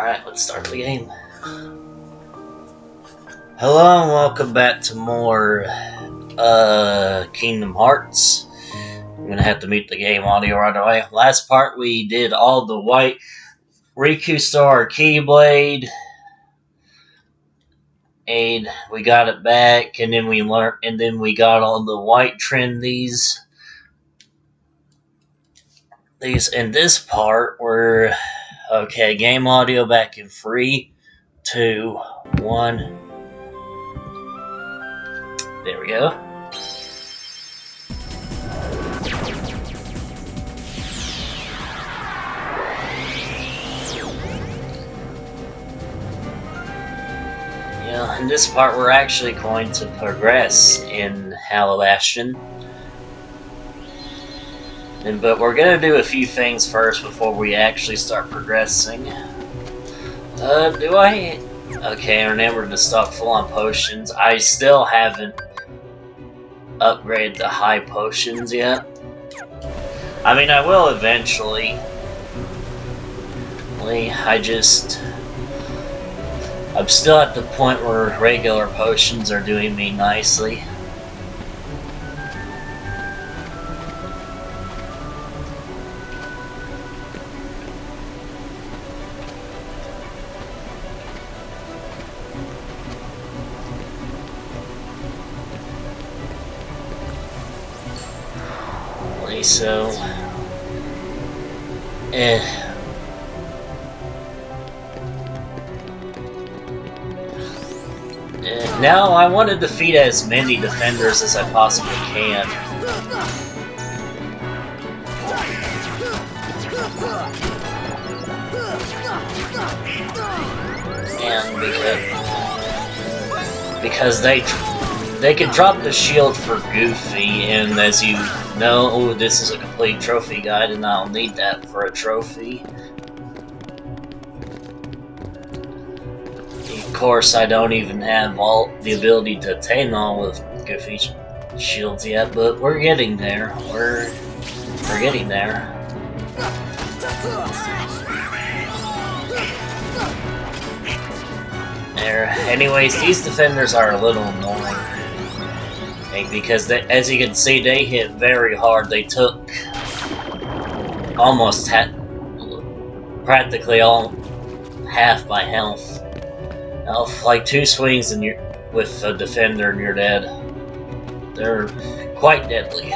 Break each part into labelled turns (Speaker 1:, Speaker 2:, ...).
Speaker 1: Alright, let's start the game. Hello and welcome back to more Kingdom Hearts. I'm gonna have to mute the game audio right away. Last part we did all the white Riku Star Keyblade, and we got it back, and then we got all the white trendies. These in this part were okay. Game audio back in 3, 2, 1. There we go. Yeah, in this part we're actually going to progress in Hallowed Ashen. But we're gonna do a few things first before we actually start progressing. Do I? Okay, remember to stock full on potions. I still haven't upgraded to high potions yet. I mean, I will eventually. I'm still at the point where regular potions are doing me nicely. So, now I want to defeat as many defenders as I possibly can. And because they can drop the shield for Goofy, and as you know, this is a complete trophy guide, and I'll need that for a trophy. Of course, I don't even have all the ability to attain all of Goofy's shields yet, but we're getting there. We're getting there. Anyways, these defenders are a little annoying. Because as you can see, they hit very hard. They took almost practically all half my health. Like 2 swings and with a defender and you're dead. They're quite deadly.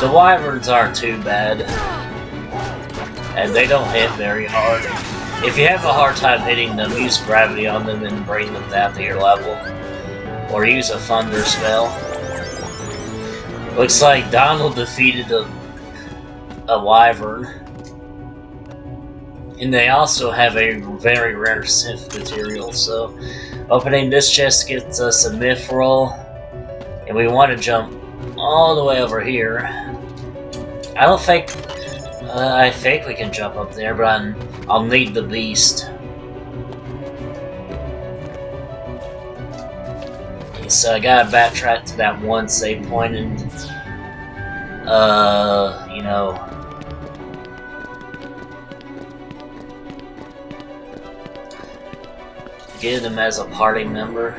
Speaker 1: The wyverns aren't too bad, and they don't hit very hard. If you have a hard time hitting them, use gravity on them and bring them down to your level. Or use a thunder spell. Looks like Donald defeated a wyvern. And they also have a very rare synth material, so opening this chest gets us a mithril. And we want to jump all the way over here. I think we can jump up there, but I'll need the beast. So I gotta backtrack to that one save point and, you know, get him as a party member.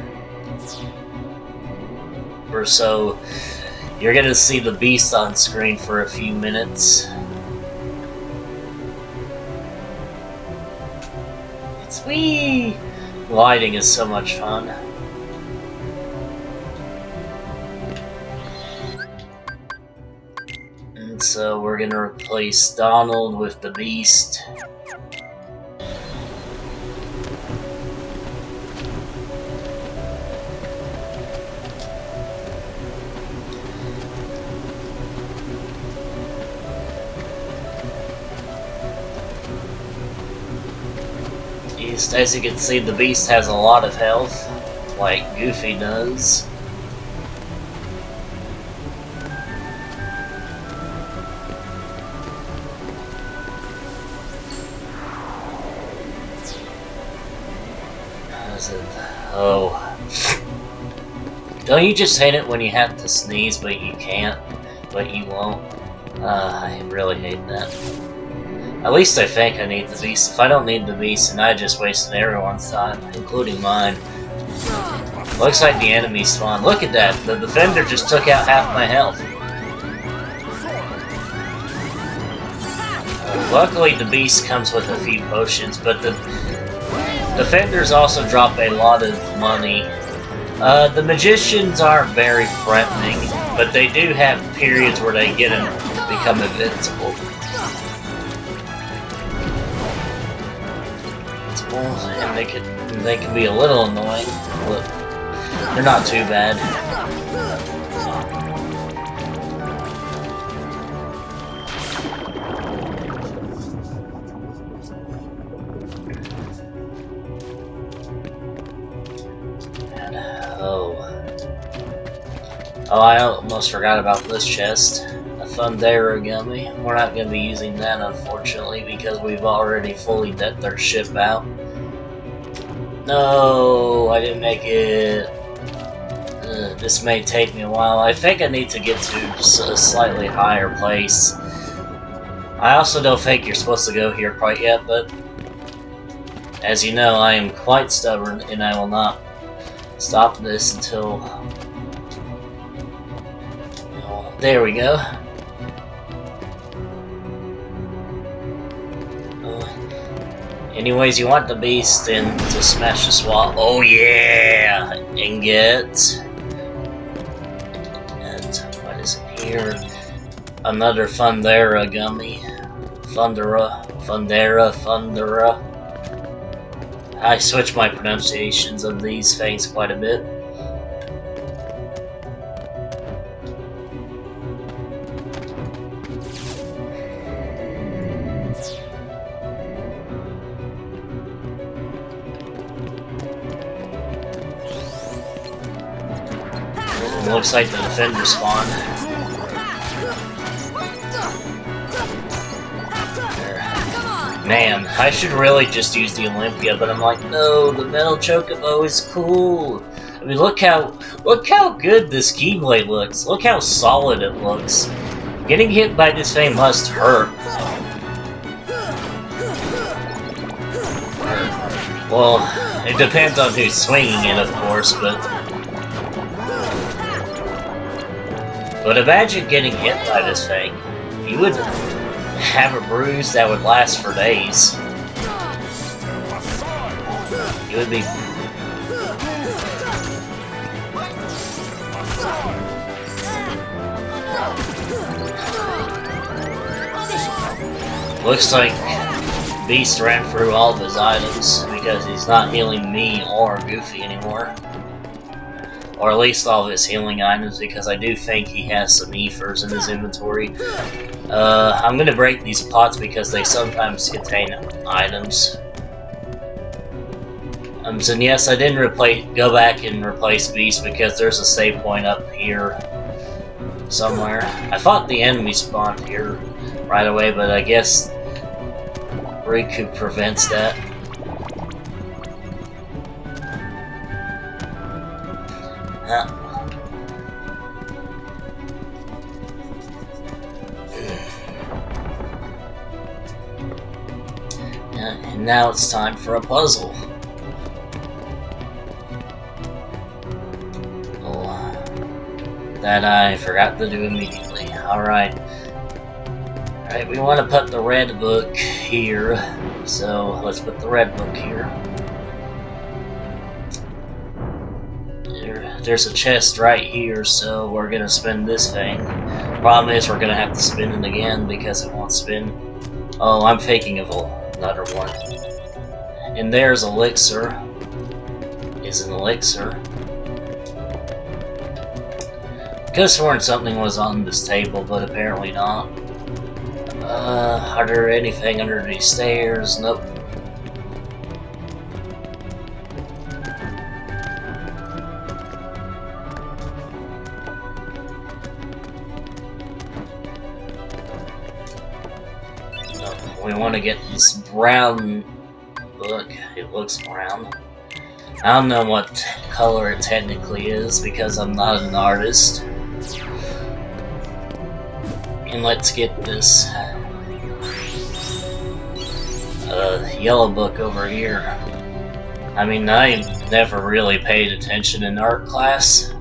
Speaker 1: Or so, you're gonna see the beast on screen for a few minutes. Whee! Gliding is so much fun. And so we're gonna replace Donald with the Beast. As you can see, the Beast has a lot of health, like Goofy does. Oh. Don't you just hate it when you have to sneeze, but you can't, but you won't? I really hate that. At least I think I need the beast. If I don't need the beast, then I just wasted everyone's time, including mine. Looks like the enemy spawned. Look at that! The defender just took out half my health. Luckily, the beast comes with a few potions, but the defenders also drop a lot of money. The magicians aren't very threatening, but they do have periods where they become invincible. And they can be a little annoying, but they're not too bad. Oh, I almost forgot about this chest. A Thundera Gummy. We're not going to be using that, unfortunately, because we've already fully decked our ship out. No, I didn't make it. This may take me a while. I think I need to get to a slightly higher place. I also don't think you're supposed to go here quite yet, but as you know, I am quite stubborn, and I will not stop this until... There we go. Anyways, you want the beast and to smash the swap. Oh yeah! Ingot. And what is it here? Another Thundera Gummy. Thundera. I switch my pronunciations of these things quite a bit. Looks like the defender spawned. Man, I should really just use the Olympia, but I'm like, no, the metal chocobo is cool. I mean, look how good this Keyblade looks. Look how solid it looks. Getting hit by this thing must hurt. Well, it depends on who's swinging it, of course, but imagine getting hit by this thing. You would have a bruise that would last for days. You would be... Looks like Beast ran through all of his items because he's not healing me or Goofy anymore. Or at least all of his healing items, because I do think he has some ethers in his inventory. I'm gonna break these pots because they sometimes contain items. And yes, I didn't go back and replace Beast because there's a save point up here somewhere. I thought the enemy spawned here right away, but I guess Riku prevents that. And now it's time for a puzzle. Oh, that I forgot to do immediately. Alright, we want to put the red book here. So let's put the red book here. There's a chest right here, so we're gonna spin this thing. Problem is, we're gonna have to spin it again because it won't spin. Oh, I'm faking another one. And there's elixir. Is an elixir. Could have sworn something was on this table, but apparently not. Are there anything under these stairs? Nope. We want to get this brown book. It looks brown. I don't know what color it technically is because I'm not an artist. And let's get this yellow book over here. I mean, I never really paid attention in art class.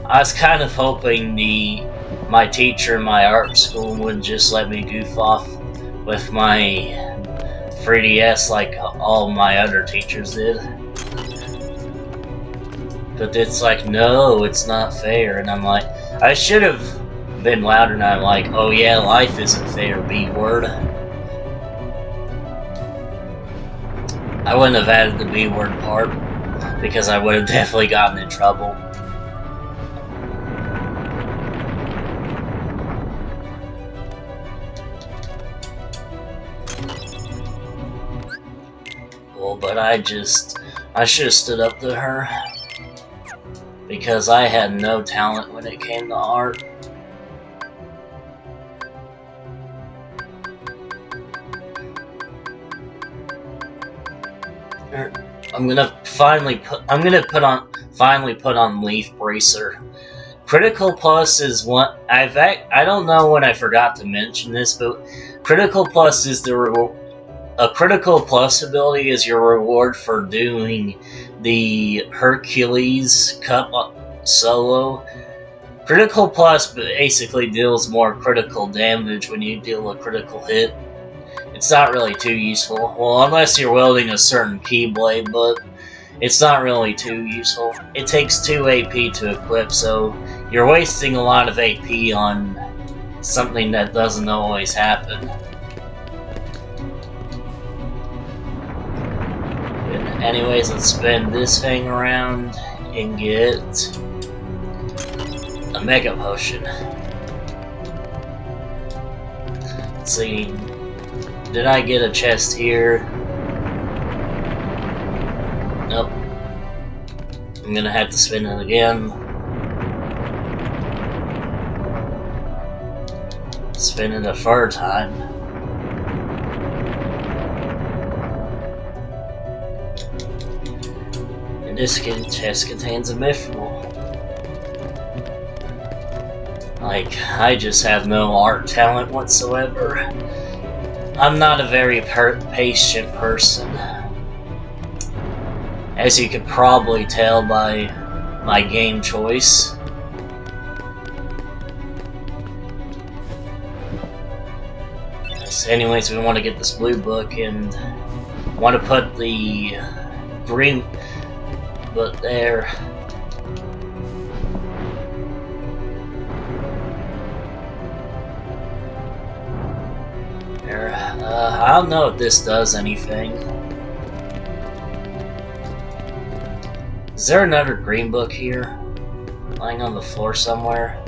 Speaker 1: I was kind of hoping my teacher in my art school would just let me goof off with my 3DS like all my other teachers did. But it's like, no, it's not fair. And I'm like, I should have been louder, and I'm like, oh yeah, life isn't fair, B word. I wouldn't have added the B word part, because I would have definitely gotten in trouble. Well, but I should have stood up to her, because I had no talent when it came to art. I'm gonna finally put on Leaf Bracer. Critical Plus is one I don't know when I forgot to mention this, but Critical Plus is a Critical Plus ability is your reward for doing the Hercules Cup solo. Critical Plus basically deals more critical damage when you deal a critical hit. It's not really too useful. Well, unless you're wielding a certain Keyblade, but it's not really too useful. It takes 2 AP to equip, so you're wasting a lot of AP on something that doesn't always happen. And anyways, let's spin this thing around and get a Mega Potion. Let's see. Did I get a chest here? Nope. I'm gonna have to spin it again. Spin it a 3rd time. And this chest contains a mithril. Like, I just have no art talent whatsoever. I'm not a very patient person, as you could probably tell by my game choice. So anyways, we want to get this blue book and want to put the green book there. I don't know if this does anything. Is there another green book here? Lying on the floor somewhere?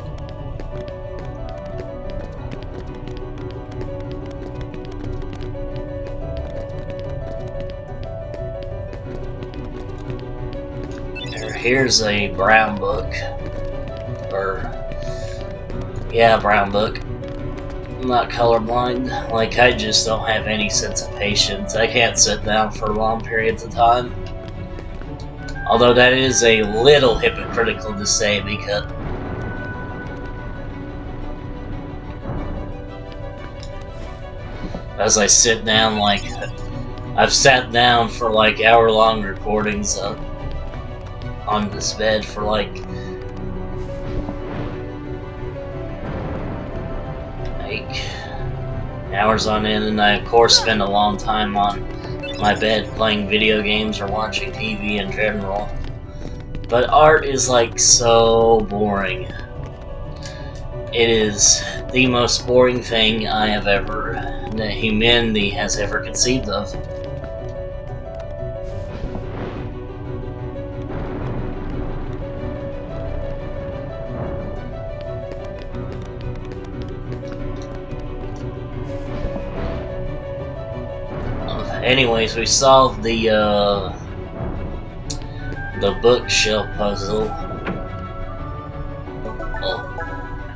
Speaker 1: Here's a brown book. Yeah, brown book. I'm not colorblind. Like, I just don't have any sense of patience. I can't sit down for long periods of time. Although that is a little hypocritical to say, because as I sit down, like, I've sat down for like hour-long recordings on this bed for like hours on end, and I of course spend a long time on my bed playing video games or watching TV in general. But art is like so boring. It is the most boring thing that humanity has ever conceived of. Anyways, we solved the bookshelf puzzle.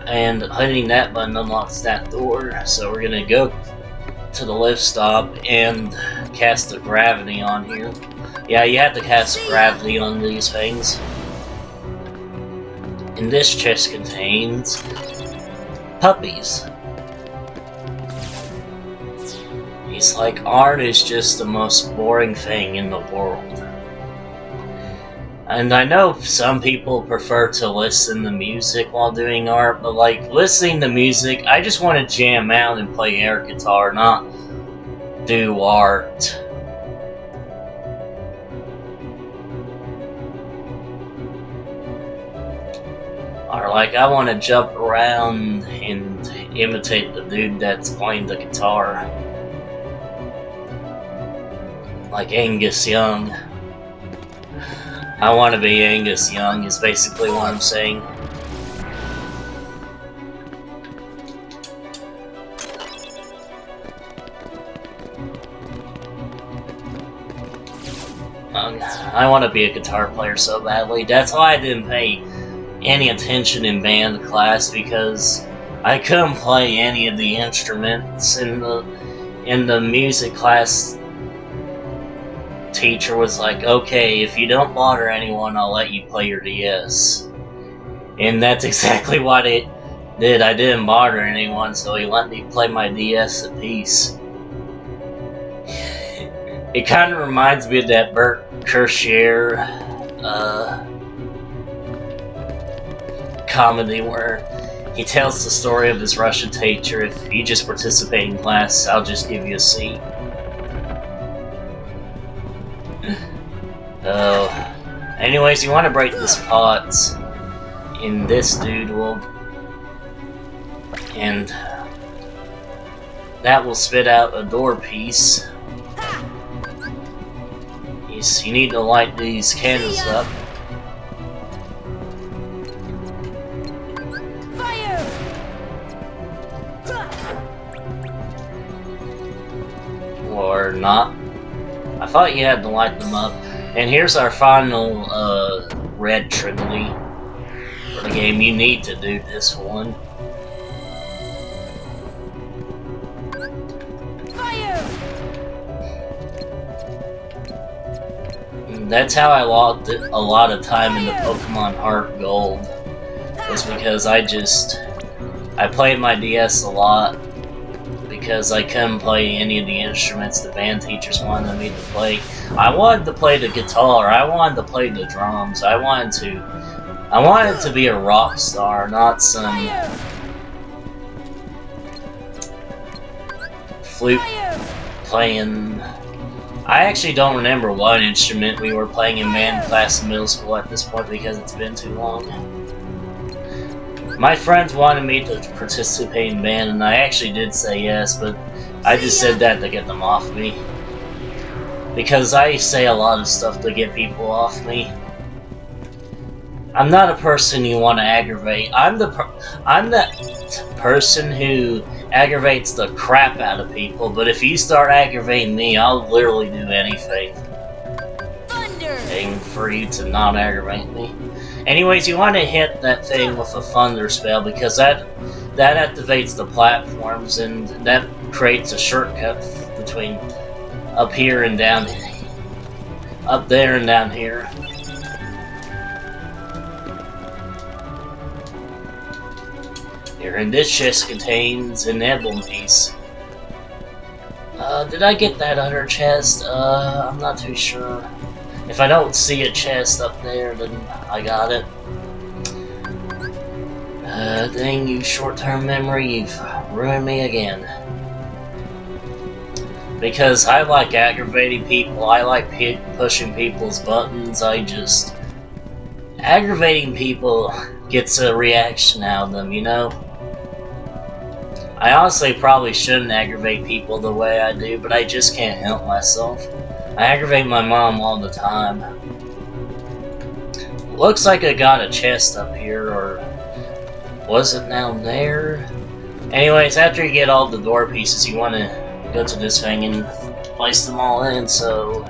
Speaker 1: And hitting that button unlocks that door, so we're gonna go to the lift stop and cast the gravity on here. Yeah, you have to cast gravity on these things. And this chest contains puppies. He's like, art is just the most boring thing in the world. And I know some people prefer to listen to music while doing art, but like listening to music, I just want to jam out and play air guitar, not do art. Or like I want to jump around and imitate the dude that's playing the guitar. Like Angus Young. I want to be Angus Young is basically what I'm saying. I want to be a guitar player so badly. That's why I didn't pay any attention in band class, because I couldn't play any of the instruments in the music class. Teacher was like, okay, if you don't bother anyone, I'll let you play your DS. And that's exactly what it did. I didn't bother anyone, so he let me play my DS in peace. It kind of reminds me of that Bert Kreischer comedy where he tells the story of his Russian teacher. If you just participate in class, I'll just give you a seat. Anyways, you want to break this pot, and this dude will, and that will spit out a door piece. You need to light these candles up.
Speaker 2: Fire!
Speaker 1: Or not. I thought you had to light them up. And here's our final red trinity for the game. You need to do this one.
Speaker 2: Fire!
Speaker 1: And that's how I lost a lot of time in the Pokemon Heart Gold. Was because I played my DS a lot because I couldn't play any of the instruments the band teachers wanted me to play. I wanted to play the guitar, I wanted to play the drums, I wanted to be a rock star, not some flute playing. I actually don't remember what instrument we were playing in band class in middle school at this point because it's been too long. My friends wanted me to participate in band, and I actually did say yes, but I just said that to get them off me. Because I say a lot of stuff to get people off me. I'm not a person you want to aggravate. I'm the person who aggravates the crap out of people, but if you start aggravating me, I'll literally do anything for you to not aggravate me. Anyways, you want to hit that thing with a thunder spell because that activates the platforms and that creates a shortcut between up here and down, up there and down here. Here, and this chest contains an emblem piece. Did I get that other chest? I'm not too sure. If I don't see a chest up there, then I got it. Dang you, short-term memory, you've ruined me again. Because I like aggravating people, I like pushing people's buttons, aggravating people gets a reaction out of them, you know? I honestly probably shouldn't aggravate people the way I do, but I just can't help myself. I aggravate my mom all the time. Looks like I got a chest up here, or was it down there? Anyways, after you get all the door pieces, you want to go to this thing and place them all in, so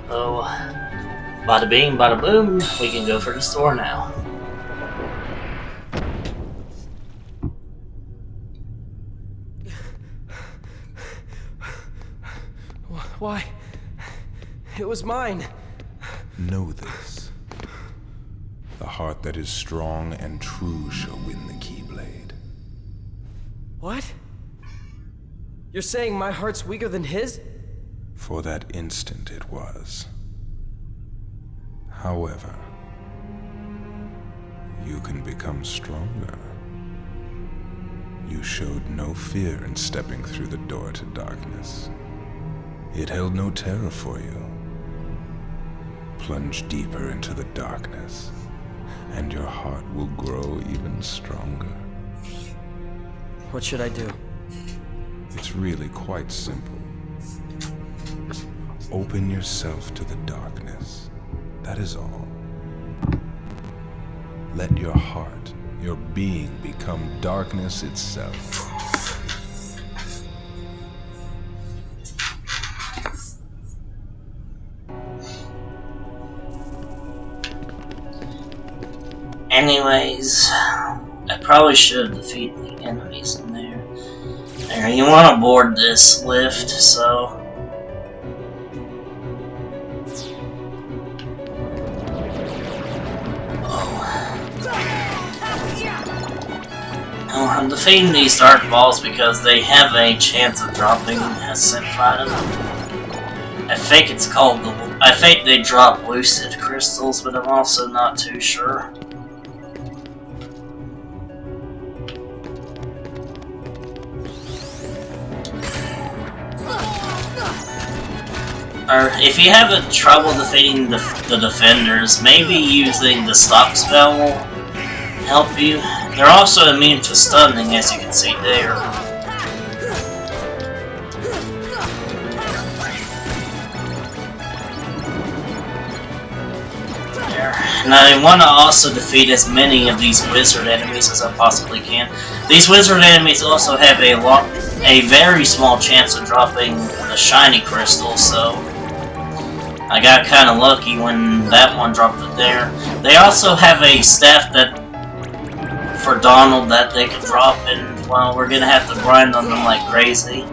Speaker 1: bada bing, bada boom, we can go for the store now.
Speaker 3: Why? It was mine.
Speaker 4: Know this. The heart that is strong and true shall win the Keyblade.
Speaker 3: What? You're saying my heart's weaker than his?
Speaker 4: For that instant it was. However, you can become stronger. You showed no fear in stepping through the door to darkness. It held no terror for you. Plunge deeper into the darkness, and your heart will grow even stronger.
Speaker 3: What should I do?
Speaker 4: It's really quite simple. Open yourself to the darkness. That is all. Let your heart, your being, become darkness itself.
Speaker 1: Anyways, I probably should have defeated the enemies in there. There, you want to board this lift, so... Oh, I'm defeating these dark balls because they have a chance of dropping a synth item. I think it's called I think they drop lucid crystals, but I'm also not too sure. Or if you have trouble defeating the defenders, maybe using the stop spell will help you. They're also immune to stunning, as you can see there. There. And I want to also defeat as many of these wizard enemies as I possibly can. These wizard enemies also have a very small chance of dropping the shiny crystal, so I got kind of lucky when that one dropped it there. They also have a staff that, for Donald, that they can drop, and well, we're gonna have to grind on them like crazy.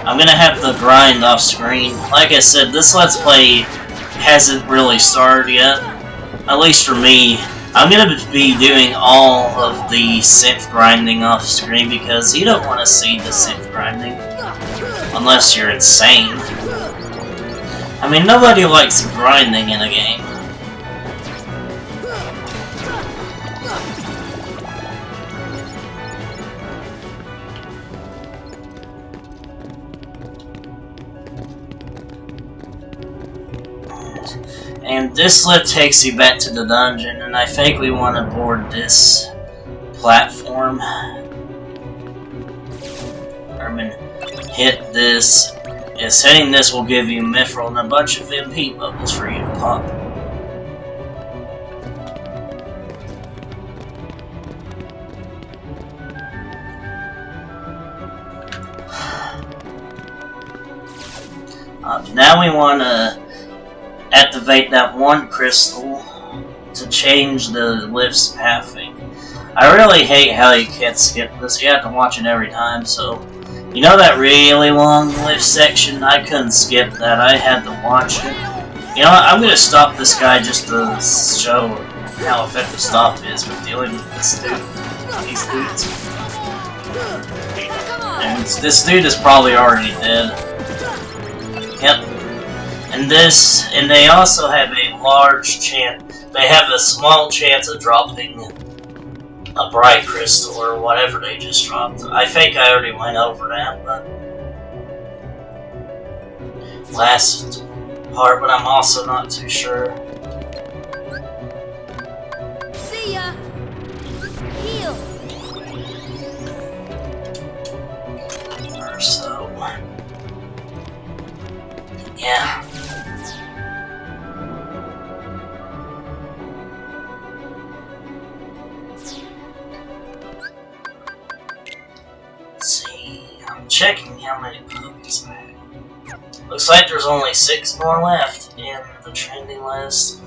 Speaker 1: I'm gonna have to grind off screen. Like I said, this Let's Play hasn't really started yet. At least for me. I'm gonna be doing all of the synth grinding off screen because you don't want to see the synth grinding unless you're insane. I mean, nobody likes grinding in a game. And this lift takes you back to the dungeon, and I think we want to board this platform. Hit this. Yes, hitting this will give you mithril and a bunch of MP bubbles for you to pop. Now we want to activate that one crystal to change the lift's pathing. I really hate how you can't skip this. You have to watch it every time, so... You know that really long lift section? I couldn't skip that. I had to watch it. You know what? I'm going to stop this guy just to show how effective stop is with dealing with this dude. These dudes. And this dude is probably already dead. Yep. And they also have a large chance. They have a small chance of dropping a bright crystal or whatever they just dropped. I think I already went over that, but last part, but I'm also not too sure.
Speaker 2: See ya. Heal.
Speaker 1: Or so. Yeah. Checking how many puppies I have. Looks like there's only 6 more left in the trending list.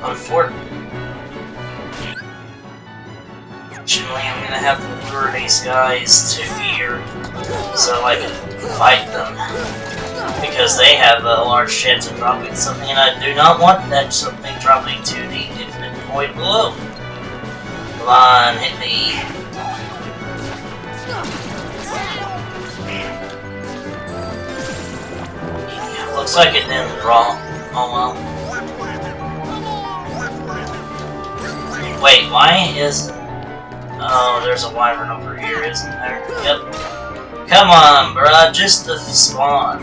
Speaker 1: Unfortunately. Unfortunately, I'm gonna have to lure these guys to here so I can fight them. Because they have a large chance of dropping something, and I do not want that something dropping to the infinite void below. Come on, hit me. Looks like it didn't draw. Oh well. Wait, why isn't... Oh, there's a wyvern over here, isn't there? Yep. Come on, bruh, just the spawn.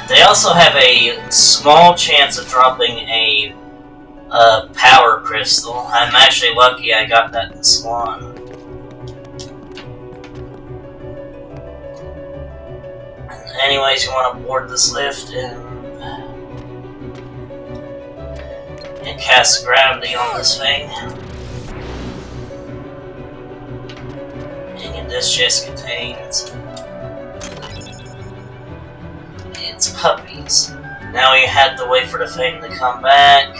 Speaker 1: They also have a small chance of dropping a power crystal. I'm actually lucky I got that in spawn. Anyways, you want to board this lift and cast gravity on this thing. And this chest contains its puppies. Now we have to wait for the thing to come back.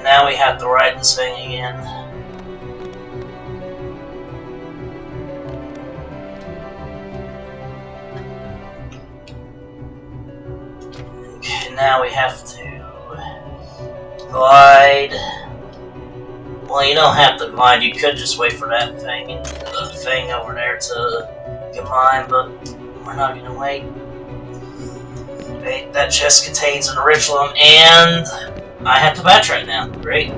Speaker 1: Now we have to ride this thing again. Okay, now we have to glide. Well, you don't have to glide, you could just wait for that thing and the thing over there to combine, but we're not gonna wait. Okay, that chest contains an original and I have to backtrack now. Great.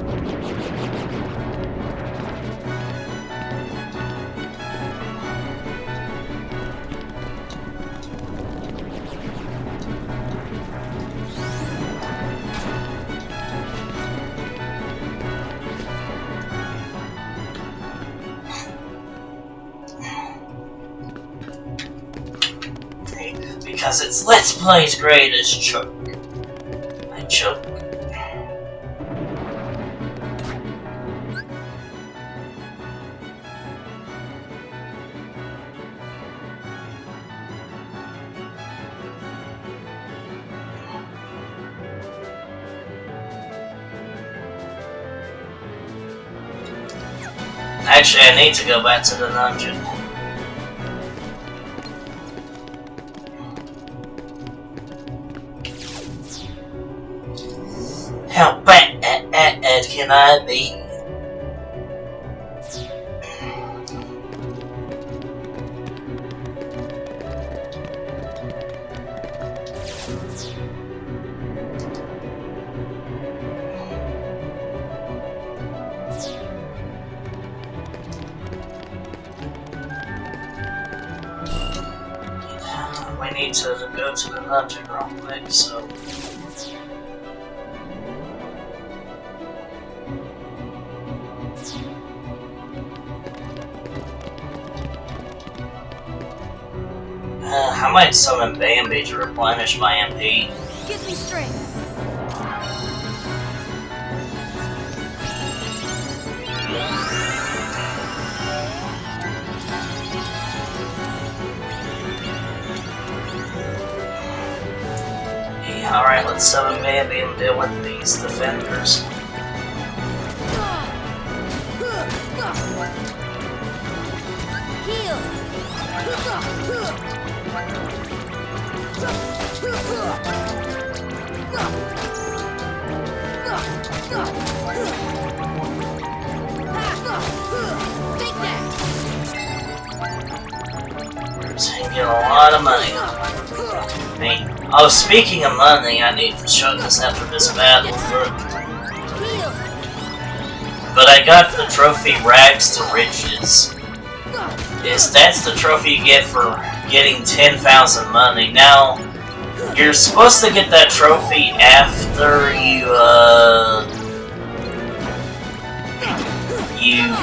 Speaker 1: Because it's Let's Play's greatest choke. I choke. Actually, I need to go back to the dungeon. How bad can I be? We need to go to the dungeon real quick, so... I might summon Bambi to replenish my MP.
Speaker 2: Give me strength.
Speaker 1: Alright, let's summon Bambi and deal with these defenders.
Speaker 2: Heal. Take that.
Speaker 1: So get a lot of money. I mean, oh, speaking of money, I need to show this after this battle.
Speaker 2: Heal.
Speaker 1: But I got the trophy Rags to Riches. That's the trophy you get for getting 10,000 money. Now, you're supposed to get that trophy after you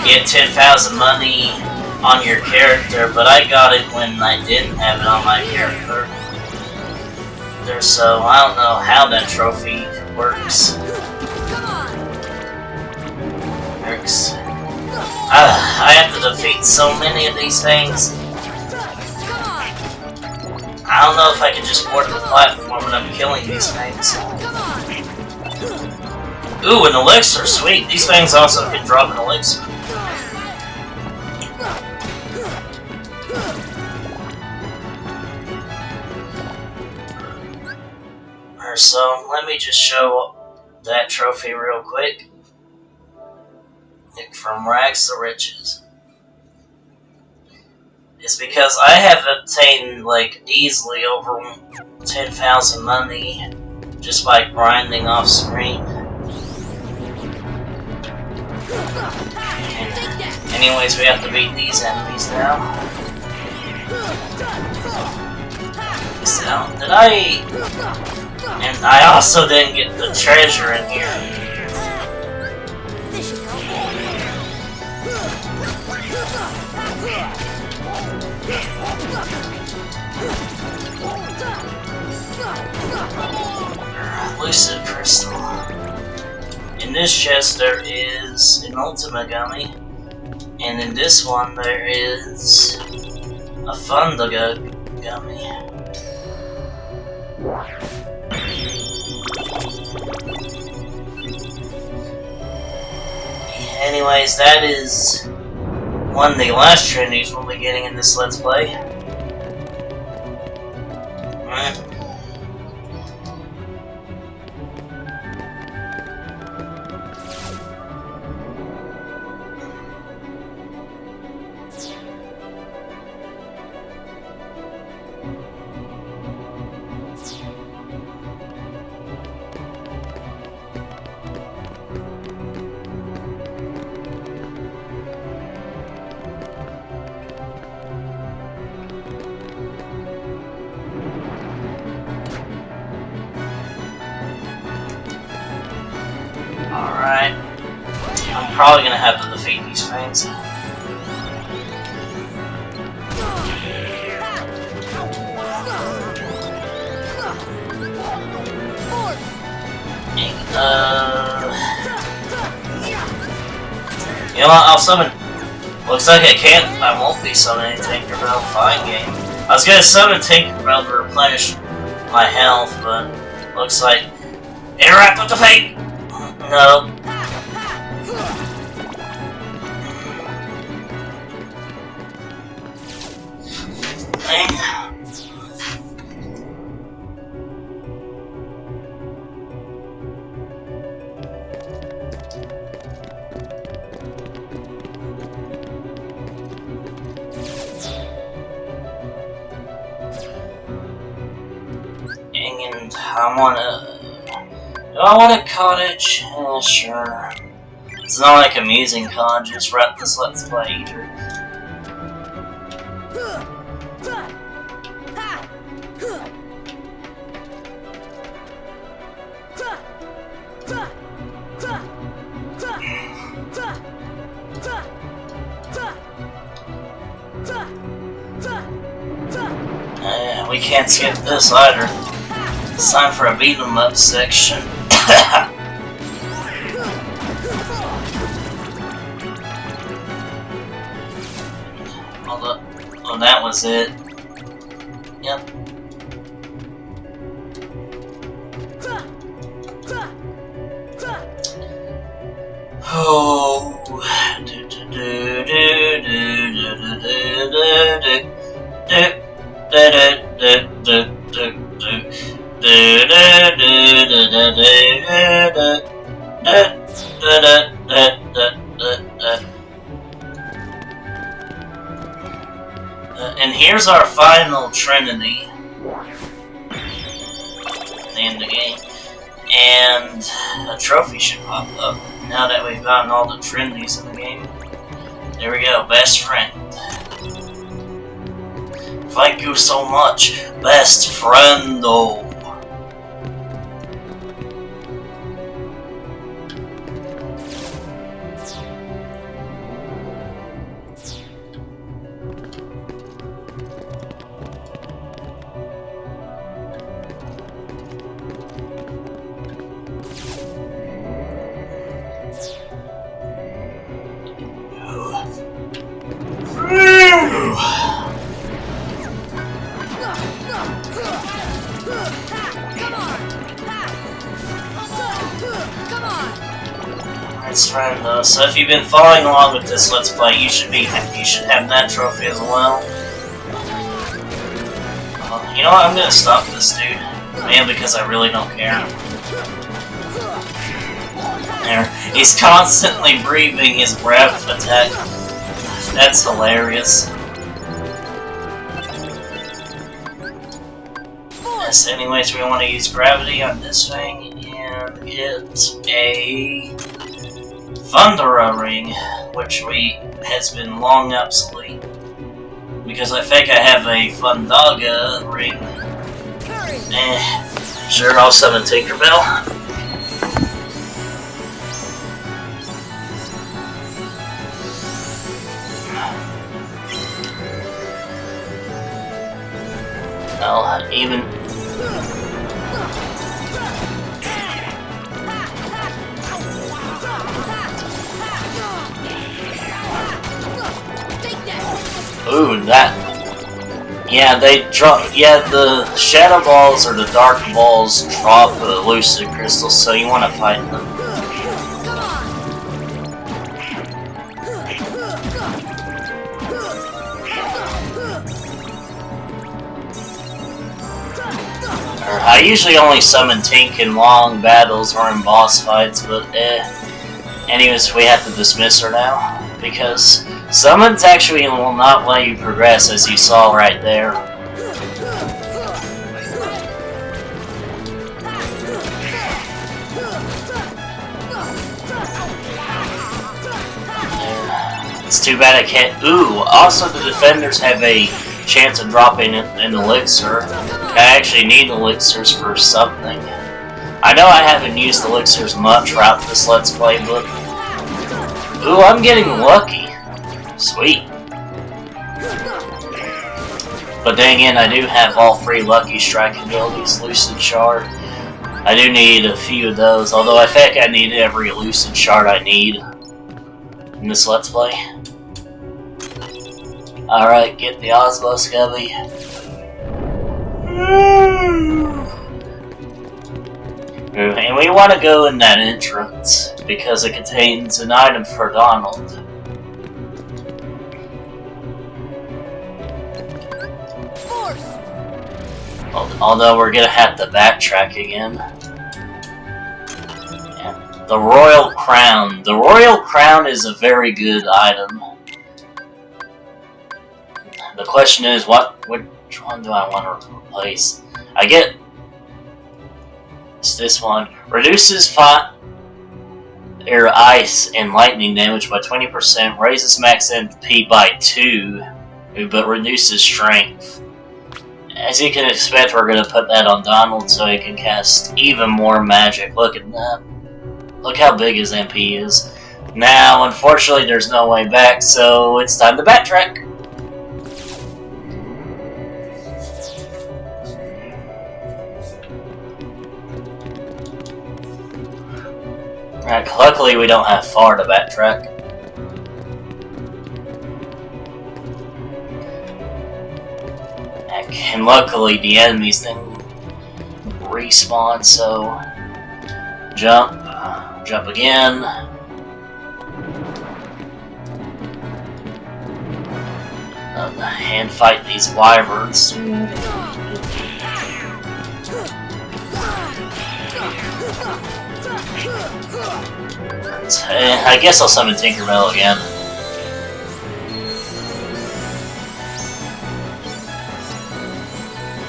Speaker 1: get 10,000 money on your character, but I got it when I didn't have it on my character. there, so I don't know how that trophy works. Works. I have to defeat so many of these things. I don't know if I can just board the platform when I'm killing these things. Ooh, an elixir, sweet. These things also can drop an elixir. So, let me just show that trophy real quick. From rags to riches. It's because I have obtained, like, easily over 10,000 money just by grinding off screen. And anyways, we have to beat these enemies now. So, did I... And I also didn't get the treasure in here. Lucid Crystal. In this chest there is an Ultimate Gummy. And in this one there is a Fundaga Gummy. Anyways, that is one of the last trinities we'll be getting in this Let's Play. Alright. Alright. I'm probably gonna have to defeat these things. You know what, I'll summon. Looks like I won't be summoning Tinkerbell. Fine game. I was gonna summon Tinkerbell to replenish my health, but looks like interact with the fate! No. And do I want a cottage? Sure. It's not like I'm using cottages for this Let's Play either. We can't skip this either. It's time for a beat 'em up section. Hold up. Oh, that was it. Yep. Oh. And here's our final trinity in the game, and a trophy should pop up now that we've gotten all the trinities in the game. There we go, best friend. Thank you so much, best friendo. Nice friend, though. So if you've been following along with this Let's Play, you should have that trophy as well. You know what? I'm gonna stop this dude, man, because I really don't care. There, he's constantly breathing his breath attack. That's hilarious. Yes, anyways, we want to use gravity on this thing and get a Thundera ring, which has been long obsolete. Because I think I have a Fundaga ring. Sure, I'll summon Tinkerbell. I'll even... Ooh, that... Yeah, they drop... Yeah, the Shadow Balls or the Dark Balls drop Lucid Crystals, so you want to fight them. I usually only summon Tink in long battles or in boss fights, but anyways, we have to dismiss her now, because summons actually will not let you progress, as you saw right there. It's too bad I can't... Ooh, also the defenders have a chance of dropping an elixir. I actually need elixirs for something. I know I haven't used elixirs much throughout this Let's Play, but... Ooh, I'm getting lucky. Sweet. But then again, I do have all 3 Lucky Strike abilities, Lucid Shard. I do need a few of those, although I think I need every Lucid Shard I need in this Let's Play. Alright, get the Osmos Gummy. And we want to go in that entrance, because it contains an item for Donald. Although we're gonna have to backtrack again. Yeah. The Royal Crown. The Royal Crown is a very good item. The question is, which one do I want to replace? I get... It's this one. Reduces ice and lightning damage by 20%, raises max MP by 2, but reduces strength. As you can expect, we're going to put that on Donald so he can cast even more magic. Look at that. Look how big his MP is. Now, unfortunately, there's no way back, so it's time to backtrack. Right, luckily we don't have far to backtrack. And luckily the enemies then respawn, so jump again. And fight these wyverns. I guess I'll summon Tinkerbell again.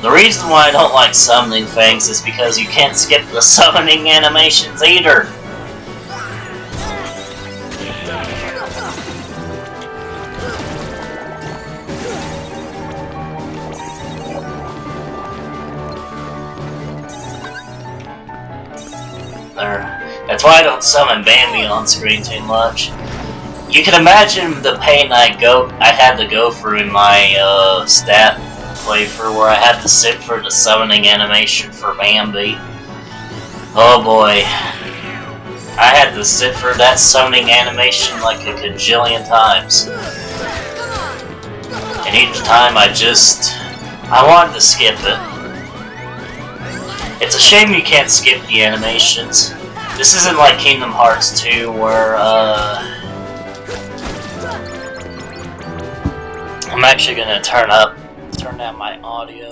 Speaker 1: The reason why I don't like summoning things is because you can't skip the summoning animations either. That's why I don't summon Bambi on screen too much. You can imagine the pain I had to go through in my stat playthrough where I had to sit for the summoning animation for Bambi. Oh boy. I had to sit for that summoning animation like a gajillion times. And each time I just I wanted to skip it. It's a shame you can't skip the animations. This isn't like Kingdom Hearts 2 where, I'm actually gonna turn down my audio.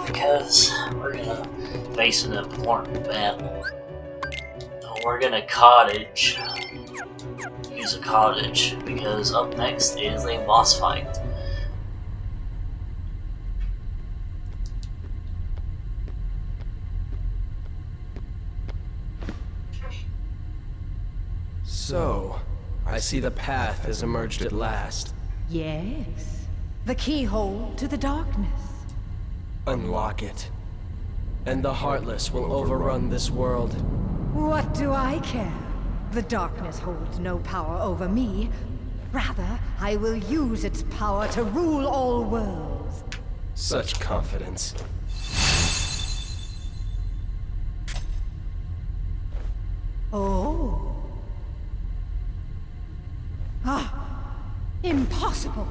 Speaker 1: Because we're gonna face an important battle. We're gonna use a cottage, because up next is a boss fight.
Speaker 3: So, I see the path has emerged at last.
Speaker 5: Yes. The keyhole to the darkness.
Speaker 3: Unlock it. And the Heartless will overrun this world.
Speaker 5: What do I care? The darkness holds no power over me. Rather, I will use its power to rule all worlds.
Speaker 3: Such confidence.
Speaker 5: Oh. Ah. Impossible.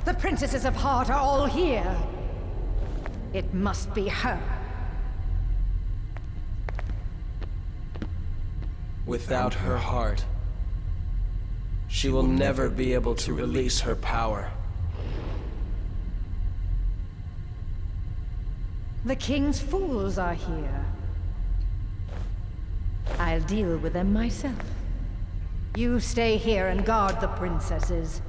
Speaker 5: The Princesses of Heart are all here. It must be her.
Speaker 3: Without her heart, she will never be able to release her power.
Speaker 5: The King's fools are here. I'll deal with them myself. You stay here and guard the princesses.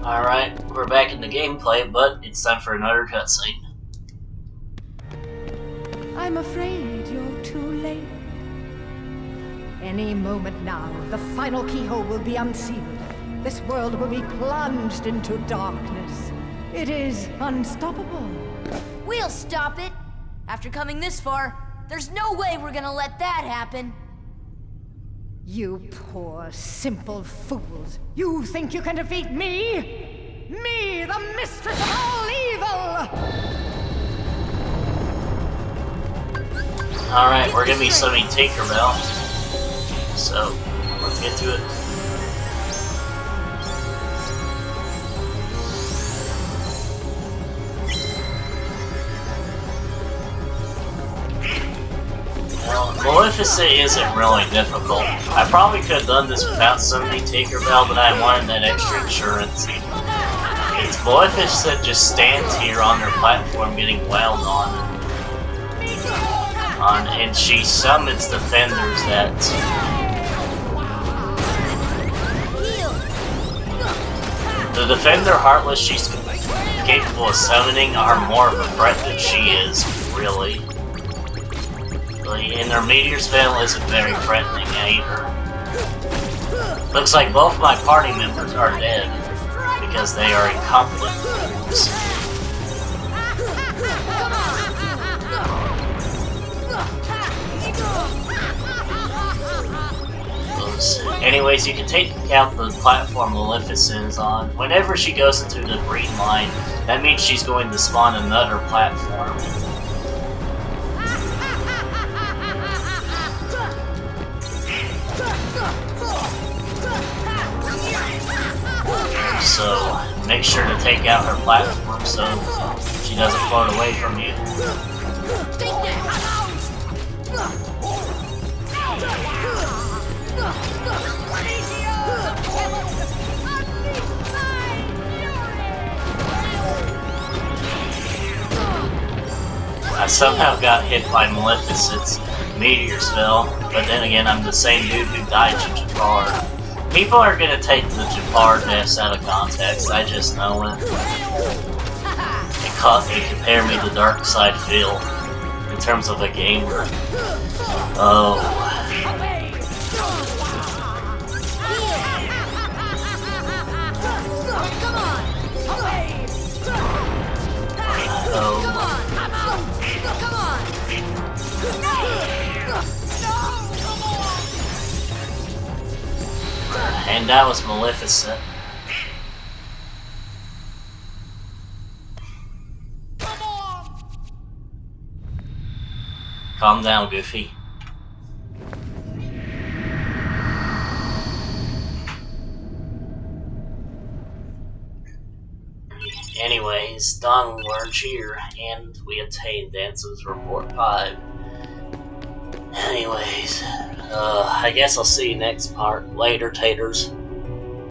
Speaker 1: Alright, we're back in the gameplay, but it's time for another cutscene.
Speaker 5: I'm afraid you're too late. Any moment now, the final keyhole will be unsealed. This world will be plunged into darkness. It is unstoppable.
Speaker 2: We'll stop it. After coming this far, there's no way we're gonna let that happen.
Speaker 5: You poor, simple fools. You think you can defeat me? Me, the mistress of all evil!
Speaker 1: Alright, we're gonna be summoning Tinkerbell. So, let's get to it. Well, Maleficent isn't really difficult. I probably could have done this without summoning Tinkerbell, but I wanted that extra insurance. It's Maleficent just stands here on her platform getting wailed on. And she summons defenders that... The defender Heartless she's capable of summoning are more of a threat than she is, really. And her Meteor's Veil isn't very threatening either. Looks like both my party members are dead, because they are incompetent fools. Anyways, you can take out the platform Maleficent is on. Whenever she goes into the green line, that means she's going to spawn another platform. So, make sure to take out her platform so she doesn't float away from you. I somehow got hit by Maleficent's Meteor Spell, but then again, I'm the same dude who died to Jafar. People are gonna take the Jafar deaths out of context, I just know it. They compare me to Dark Side Phil in terms of a gamer. Oh. And that was Maleficent. Calm down, Goofy. Anyways, Donald learned here, and we attained Dance's Report 5. Anyways, I guess I'll see you next part. Later, taters.